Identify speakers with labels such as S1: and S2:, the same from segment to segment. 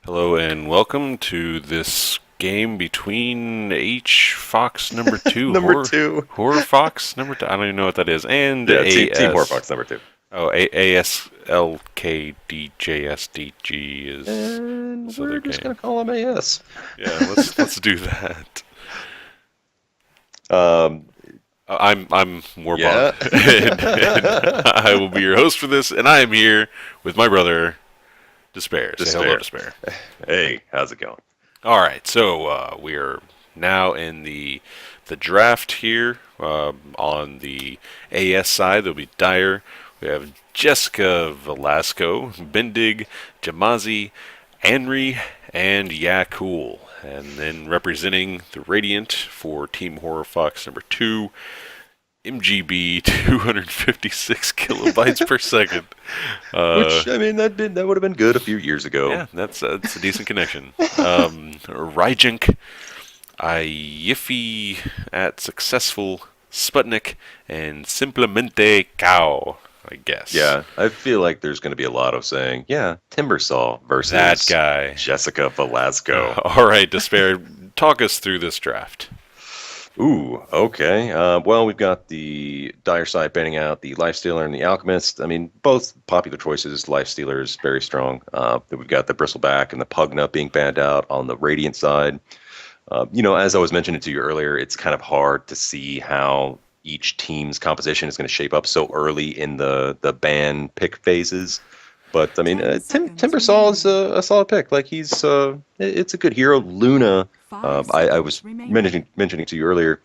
S1: Hello and welcome to this game between H Fox number two,
S2: Number two.
S1: Horror Fox number two. I don't even know what that is, and
S2: Yeah, Team
S1: AS.
S2: Horfox number two.
S1: Oh, ASLKDJSDG is
S2: And
S1: this
S2: we're
S1: other
S2: just
S1: game.
S2: gonna call him AS.
S1: Yeah, let's do that.
S2: Um,
S1: I'm Warbong,
S2: yeah.
S1: and I will be your host for this, and I am here with my brother Despair. Say hello,
S2: Despair.
S1: Despair.
S2: Hey, how's it going?
S1: All right, so we are now in the draft here. On the AS side, there'll be Dyer. We have Jessica Velasco, Bendig, Jamazi, Anri, and Yakul. And then representing the Radiant for Team Horror Fox number 2, MGB 256 kilobytes per second.
S2: Which I mean, that would have been good a few years ago.
S1: Yeah, that's a decent connection. Ryjink, Yiffy at Successful, Sputnik, and Simplemente Cow, I guess.
S2: Yeah, I feel like there's going to be a lot of saying, yeah, Timbersaw versus
S1: That guy.
S2: Jessica Velasco.
S1: All right, Despair, talk us through this draft.
S2: Ooh, okay. Well, we've got the Dire side banning out the Lifestealer and the Alchemist. I mean, both popular choices. Lifestealer is very strong. Then we've got the Bristleback and the Pugnut being banned out on the Radiant side. As I was mentioning to you earlier, it's kind of hard to see how each team's composition is going to shape up so early in the ban pick phases. But I mean, Timbersaw is a solid pick. Like it's a good hero. Luna, I was mentioning to you earlier,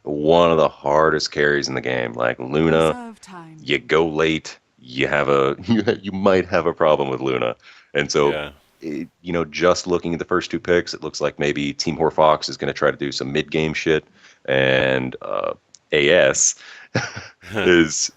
S2: one of the hardest carries in the game. Like Luna, you go late, you have you might have a problem with Luna, and so.
S1: Yeah.
S2: Just looking at the first two picks, it looks like maybe Team Horfox is going to try to do some mid-game shit, and AS is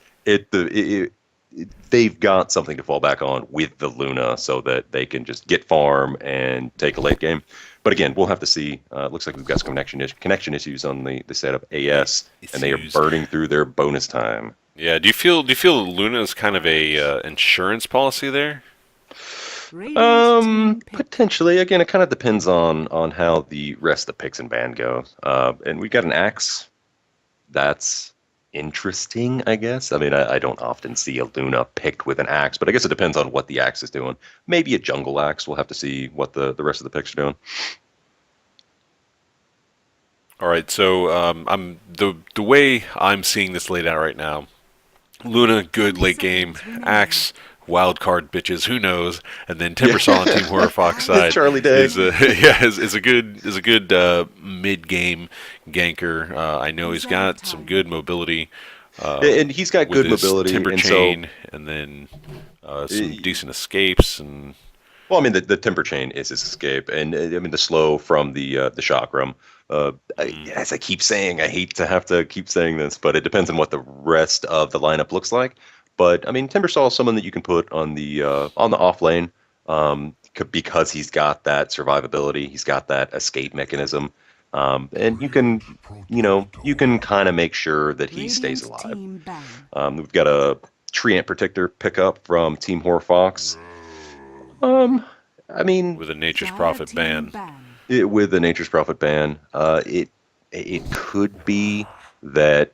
S2: they've got something to fall back on with the Luna so that they can just get farm and take a late game. But again, we'll have to see. It looks like we've got some connection issues on the setup AS, and they are burning through their bonus time.
S1: Yeah, do you feel Luna is kind of a insurance policy there?
S2: Potentially. Again, it kind of depends on how the rest of the picks and ban go. And we got an axe. That's interesting, I guess. I mean, I don't often see a Luna picked with an axe, but I guess it depends on what the axe is doing. Maybe a jungle axe. We'll have to see what the rest of the picks are doing.
S1: All right, so I'm the way I'm seeing this laid out right now. Luna, good late game. Axe, wild card bitches, who knows? And then Timbersaw on Team Horror Fox side
S2: Charlie Day.
S1: is a good mid game ganker. I know he's got some good mobility.
S2: And he's got
S1: with
S2: good
S1: his
S2: mobility,
S1: timber
S2: and
S1: chain,
S2: so
S1: and then some decent escapes and.
S2: well, I mean, the timber chain is his escape, and I mean the slow from the chakram. As I keep saying, I hate to have to keep saying this, but it depends on what the rest of the lineup looks like. But I mean, Timbersaw is someone that you can put on the off lane, because he's got that survivability, he's got that escape mechanism, and you can kind of make sure that he stays alive. We've got a Treant Protector pickup from Team Horfox. I mean,
S1: With a Nature's Prophet ban.
S2: with the Nature's Prophet ban, it could be that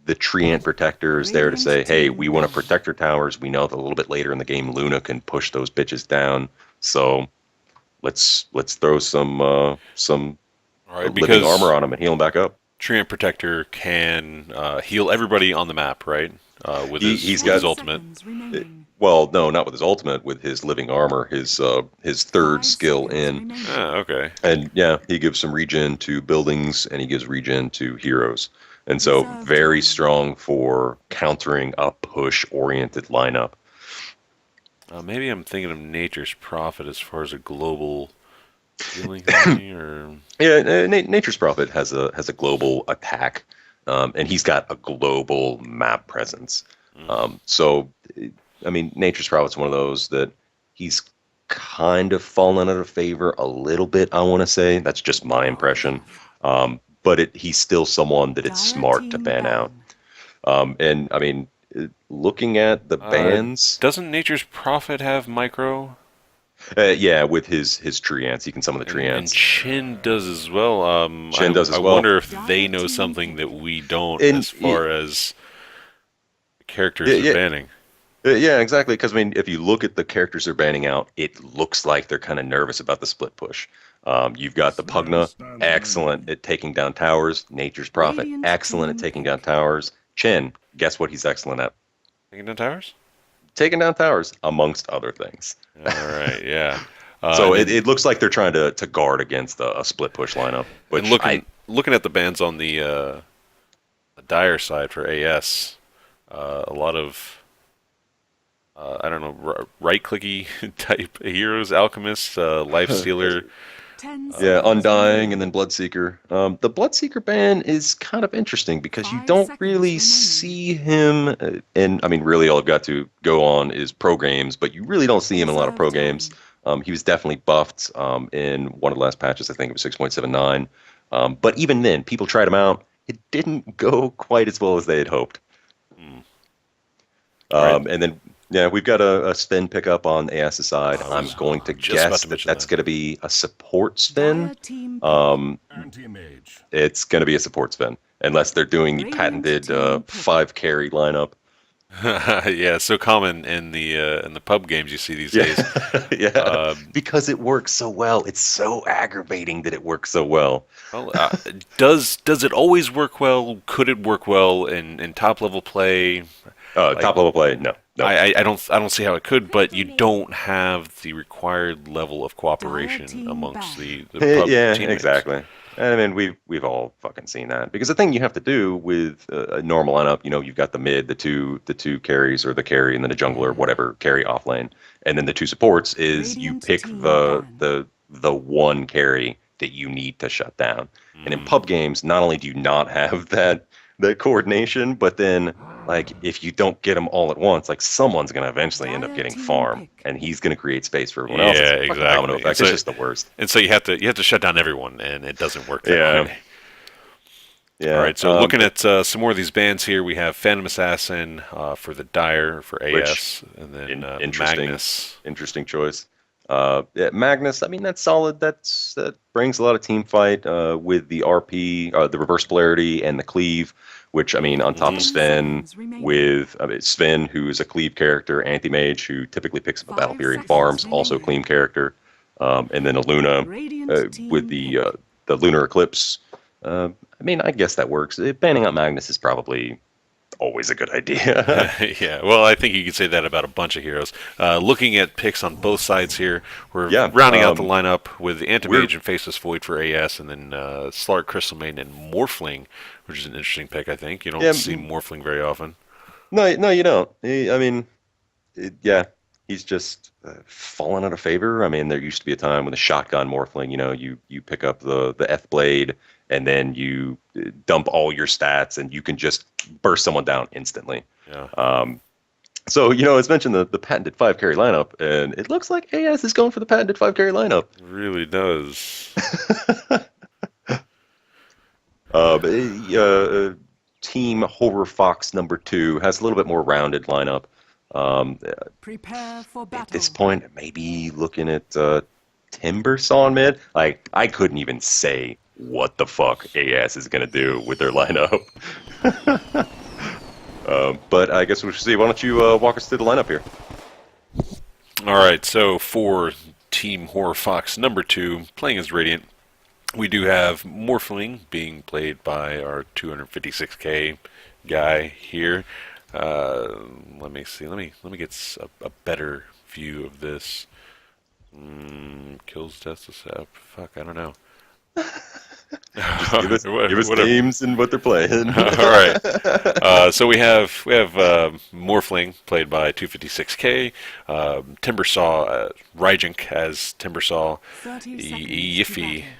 S2: the Treant Protector is there to say, hey, we want to protect our towers. We know that a little bit later in the game, Luna can push those bitches down. So let's throw some
S1: All right,
S2: living armor on them and heal them back up.
S1: Treant Protector can heal everybody on the map, right?
S2: He's got
S1: his ultimate.
S2: Well, no, not with his ultimate. With his living armor, his third skill in.
S1: Okay.
S2: And yeah, he gives some regen to buildings and he gives regen to heroes. And so very strong for countering a push-oriented lineup.
S1: Maybe I'm thinking of Nature's Prophet as far as a global healing thing, or
S2: Yeah, Nature's Prophet has a global attack, and he's got a global map presence. So, I mean, Nature's Prophet's one of those that he's kind of fallen out of favor a little bit, I want to say. That's just my impression. But he's still someone that it's smart to ban out. And, I mean, looking at the bans...
S1: doesn't Nature's Prophet have micro?
S2: Yeah, with his tree ants, he can summon the tree
S1: And
S2: ants.
S1: Chin does as well.
S2: Shen does
S1: I
S2: as well.
S1: wonder if they know something that we don't
S2: And
S1: as far as
S2: yeah,
S1: characters are
S2: yeah,
S1: banning.
S2: yeah, exactly. Because I mean, if you look at the characters they're banning out, it looks like they're kind of nervous about the split push. You've got the Pugna, excellent at taking down towers. Nature's Prophet,
S3: Radiant
S2: excellent at
S3: team
S2: taking down
S3: pick.
S2: towers. Chen, guess what he's excellent at?
S1: Taking down towers?
S2: Taking down towers, amongst other things.
S1: All right, yeah.
S2: So
S1: And
S2: it
S1: then
S2: looks like they're trying to guard against a split push lineup,
S1: and
S2: which I
S1: looking at the bans on the dire side for AS, a lot of I don't know right clicky type heroes, alchemists, life stealer.
S3: 10
S2: yeah,
S3: seconds
S2: Undying and then
S3: remaining.
S2: Bloodseeker. The Bloodseeker ban is kind of interesting because you
S3: 5
S2: don't
S3: seconds
S2: really
S3: remaining.
S2: see him, and I mean, really, all I've got to go on is pro games, but you really don't see him in a lot of
S3: Reserve
S2: pro games.
S3: time.
S2: He was definitely buffed in one of the last patches. I think it was 6.79. But even then, people tried him out. It didn't go quite as well as they had hoped.
S1: Hmm. All right.
S2: And then, yeah, we've got a spin pickup on AS's side.
S1: I
S2: I'm
S1: was
S2: going to
S1: just about
S2: guess
S1: to
S2: that
S1: mention
S2: that's
S1: that.
S2: going to be a support spin.
S3: Dire team pick.
S2: Um,
S4: Anti-mage.
S2: it's going to be a support spin, unless they're doing the
S3: Radiant
S2: patented
S3: team pick.
S2: 5 carry lineup.
S1: Yeah, so common in the pub games you see these days.
S2: Yeah, yeah,
S1: Um,
S2: because it works so well. It's so aggravating that it works so well.
S1: well, does it always work well? Could it work well in top level play? Like
S2: Top level play, no, no.
S1: I don't see how it could, but you don't have the required level of cooperation
S3: team
S1: amongst
S3: ban.
S1: the pub
S2: Yeah,
S1: teammates.
S2: exactly. And I mean, we've all fucking seen that because the thing you have to do with a normal lineup, you've got the mid, the two carries or the carry, and then a jungler, whatever carry off lane, and then the two supports is you
S3: Radiant
S2: pick
S3: team
S2: the
S3: ban.
S2: the one carry that you need to shut down. And in pub games, not only do you not have that coordination, but then like if you don't get them all at once, like someone's gonna eventually end up
S3: Dire
S2: getting
S3: team
S2: farm,
S3: pick.
S2: and he's gonna create space for everyone else. It's
S1: Yeah,
S2: a fucking domino
S1: exactly.
S2: effect. It's just the worst.
S1: And so you have to shut down everyone, and it doesn't work that
S2: Yeah.
S1: way. All
S2: Yeah.
S1: right, so looking at some more of these bands here, we have Phantom Assassin for the Dire for
S2: Which
S1: AS, and then
S2: interesting,
S1: Magnus.
S2: interesting choice. Yeah, Magnus. I mean, that's solid. That brings a lot of team fight with the RP, the reverse polarity, and the cleave. Which I mean, on top of
S3: 10
S2: Sven,
S3: seconds remaining.
S2: with Sven, who is a cleave character, anti-mage, who typically picks up a
S3: 5
S2: Battle Fury and
S3: seconds
S2: farms, also
S3: remaining.
S2: cleave character, and then a Luna
S3: Radiant team
S2: with the Lunar Eclipse. I mean, I guess that works. Banning out Magnus is probably always a good idea.
S1: Yeah, well, I think you could say that about a bunch of heroes. Looking at picks on both sides here, we're
S2: Yeah,
S1: rounding out the lineup with the
S2: we're
S1: Anti-Mage and Faceless Void for AS, and then Slark, Crystal Maiden, and Morphling, which is an interesting pick, I think. You don't
S2: yeah.
S1: see Morphling very often.
S2: No, no, you don't. I mean, yeah, he's just fallen out of favor. I mean, there used to be a time when the shotgun Morphling, you pick up the F blade and then you dump all your stats and you can just burst someone down instantly.
S1: Yeah.
S2: So, it's mentioned the patented 5 carry lineup, and it looks like AS is going for the patented 5 carry lineup.
S1: It really does.
S2: Team Horror Fox number 2 has a little bit more rounded lineup.
S3: Prepare for battle.
S2: At this point, maybe looking at Timbersaw on mid. Like, I couldn't even say what the fuck AS is going to do with their lineup. But I guess we should see. Why don't you walk us through the lineup here?
S1: All right, so for Team Horror Fox number 2, playing as Radiant, we do have Morphling being played by our 256k guy here. Let me see. Let me get a better view of this. Kills, deaths, sap. Fuck, I don't know.
S2: Give us
S1: Whatever.
S2: names and what they're playing.
S1: All right. So we have Morphling played by 256k, Timbersaw, Rajink as Timbersaw,
S3: 30 seconds to
S1: Yiffy
S3: battle.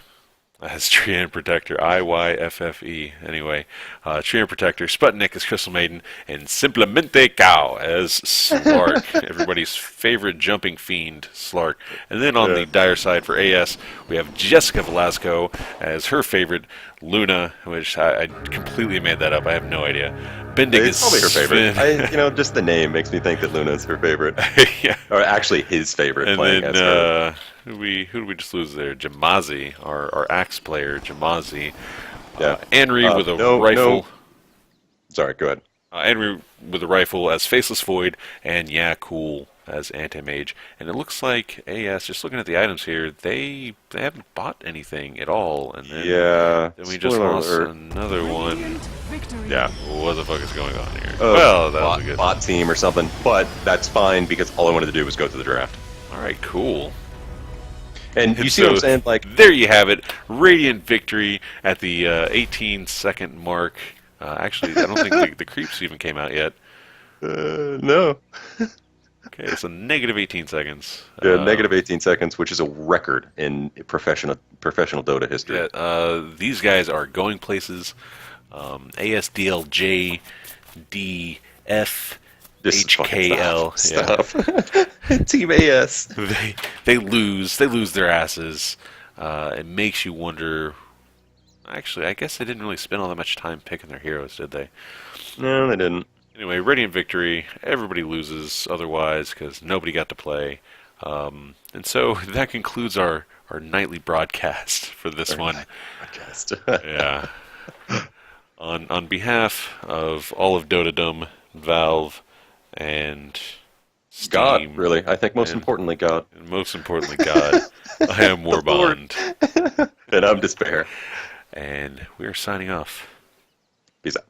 S1: as Treant Protector, Iyffe. Anyway, Treant Protector, Sputnik as Crystal Maiden, and Simplemente Cow as Slark, everybody's favorite jumping fiend, Slark. And then on the dire side for AS, we have Jessica Velasco as her favorite Luna, which I completely made that up. I have no idea. Bending
S2: It's
S1: is
S2: probably her favorite.
S1: Sven.
S2: Just the name makes me think that Luna's her favorite,
S1: Yeah.
S2: or actually his favorite,
S1: And
S2: playing
S1: then
S2: as her.
S1: who did we just lose there? Jamazi, our axe player, Jamazi.
S2: Yeah.
S1: Henry with a
S2: No,
S1: rifle.
S2: no. Sorry, go ahead.
S1: Henry with a rifle as Faceless Void, and yeah, cool as Anti-Mage. And it looks like AS, just looking at the items here, they haven't bought anything at all. And then,
S2: Yeah.
S1: then we just
S2: spoiler
S1: lost
S2: alert.
S1: another one.
S3: Victory.
S2: Yeah.
S1: What the fuck is going on here? Well, that was a good.
S2: bot team or something, but that's fine because all I wanted to do was go to the draft.
S1: All right, cool.
S2: And you see what I'm saying? Like,
S1: there you have it. Radiant victory at the 18-second mark. Actually, I don't think the creeps even came out yet.
S2: no.
S1: Okay, so negative 18 seconds.
S2: Yeah, negative 18 seconds, which is a record in professional Dota history.
S1: Yeah, these guys are going places. ASDLJ, DF,
S2: This is fucking
S1: HKL.
S2: stuff. Team AS.
S1: They lose their asses. It makes you wonder. Actually, I guess they didn't really spend all that much time picking their heroes, did they?
S2: No, they didn't.
S1: Anyway, Radiant victory. Everybody loses otherwise because nobody got to play. And so that concludes our nightly broadcast for this one.
S2: Podcast.
S1: Yeah. On behalf of all of Dotadom, Valve, and Steam,
S2: God, really. I think most
S1: and-
S2: importantly, God.
S1: and most importantly, God, I am
S2: Lord.
S1: Warbond,
S2: And I'm Despair.
S1: and we are signing off.
S2: Peace out.